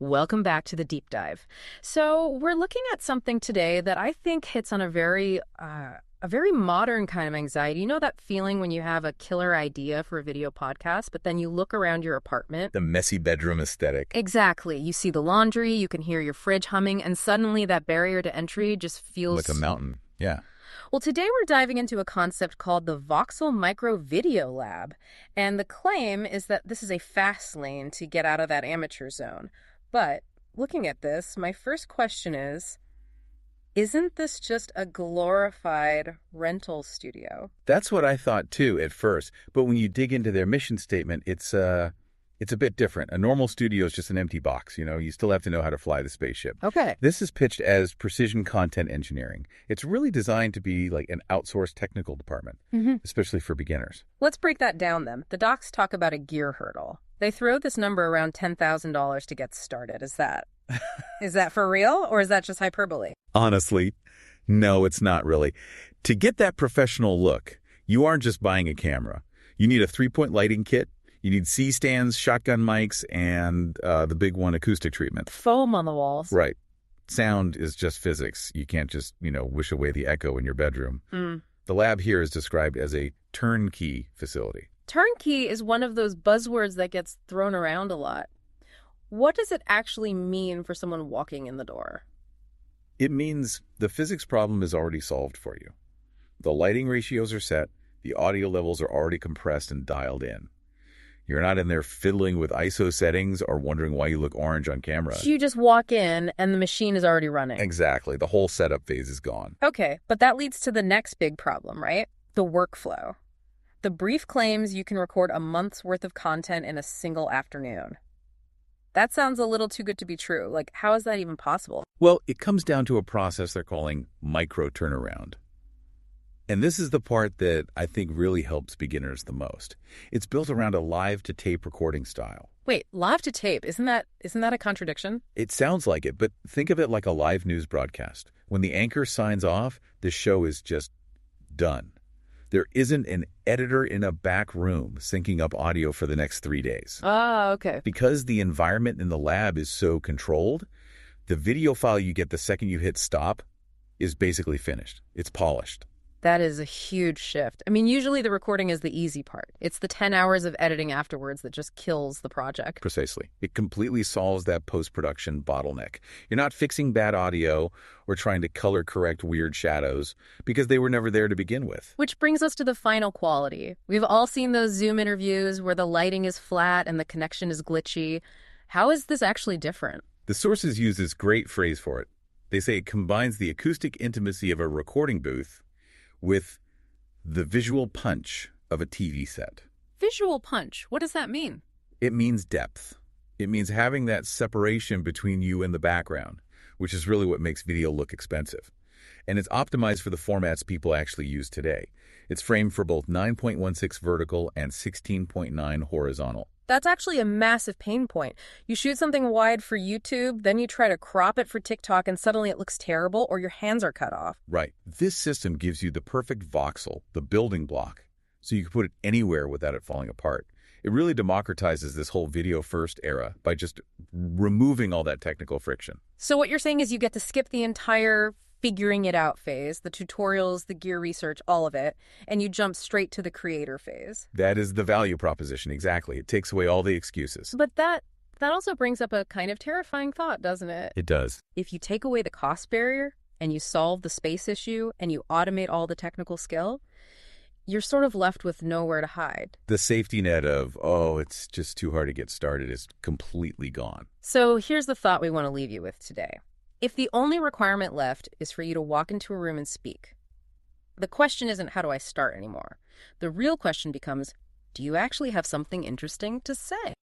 Welcome back to the deep dive. So we're looking at something today that I think hits on a very modern kind of anxiety. You know that feeling when you have a killer idea for a video podcast, but then you look around your apartment? The messy bedroom aesthetic. Exactly. You see the laundry, you can hear your fridge humming, and suddenly that barrier to entry just feels... Like a mountain, yeah. Well, today we're diving into a concept called the Voxel Micro Video Lab. And the claim is that this is a fast lane to get out of that amateur zone. But looking at this, my first question is, isn't this just a glorified rental studio? That's what I thought too at first. But when you dig into their mission statement, it's a bit different. A normal studio is just an empty box. You still have to know how to fly the spaceship. Okay. This is pitched as precision content engineering. It's really designed to be like an outsourced technical department, especially for beginners. Let's break that down then. The docs talk about a gear hurdle. They throw this number around $10,000 to get started. Is that for real, or is that just hyperbole? Honestly, no, it's not really. To get that professional look, you aren't just buying a camera. You need a 3-point lighting kit. You need C-stands, shotgun mics, and the big one, acoustic treatment. Foam on the walls. Right. Sound is just physics. You can't just, wish away the echo in your bedroom. The lab here is described as a turnkey facility. Turnkey is one of those buzzwords that gets thrown around a lot. What does it actually mean for someone walking in the door? It means the physics problem is already solved for you. The lighting ratios are set. The audio levels are already compressed and dialed in. You're not in there fiddling with ISO settings or wondering why you look orange on camera. You just walk in and the machine is already running. Exactly. The whole setup phase is gone. Okay, but that leads to the next big problem, right? The workflow. The brief claims you can record a month's worth of content in a single afternoon. That sounds a little too good to be true. Like, how is that even possible? Well, it comes down to a process they're calling micro turnaround. And this is the part that I think really helps beginners the most. It's built around a live-to-tape recording style. Wait, live-to-tape, isn't that a contradiction? It sounds like it, but think of it like a live news broadcast. When the anchor signs off, the show is just done. There isn't an editor in a back room syncing up audio for the next 3 days. Ah, okay. Because the environment in the lab is so controlled, the video file you get the second you hit stop is basically finished. It's polished. That is a huge shift. I mean, usually the recording is the easy part. It's the 10 hours of editing afterwards that just kills the project. Precisely. It completely solves that post-production bottleneck. You're not fixing bad audio or trying to color correct weird shadows because they were never there to begin with. Which brings us to the final quality. We've all seen those Zoom interviews where the lighting is flat and the connection is glitchy. How is this actually different? The sources use this great phrase for it. They say it combines the acoustic intimacy of a recording booth with the visual punch of a TV set. Visual punch? What does that mean? It means depth. It means having that separation between you and the background, which is really what makes video look expensive. And it's optimized for the formats people actually use today. It's framed for both 9.16 vertical and 16.9 horizontal. That's actually a massive pain point. You shoot something wide for YouTube, then you try to crop it for TikTok, and suddenly it looks terrible, or your hands are cut off. Right. This system gives you the perfect voxel, the building block, so you can put it anywhere without it falling apart. It really democratizes this whole video-first era by just removing all that technical friction. So what you're saying is you get to skip the entire figuring it out phase, the tutorials, the gear research, all of it, and you jump straight to the creator phase. That is the value proposition, exactly. It takes away all the excuses. But that also brings up a kind of terrifying thought, doesn't it? It does. If you take away the cost barrier and you solve the space issue and you automate all the technical skill, you're sort of left with nowhere to hide. The safety net of, it's just too hard to get started is completely gone. So here's the thought we want to leave you with today. If the only requirement left is for you to walk into a room and speak, the question isn't how do I start anymore. The real question becomes, do you actually have something interesting to say?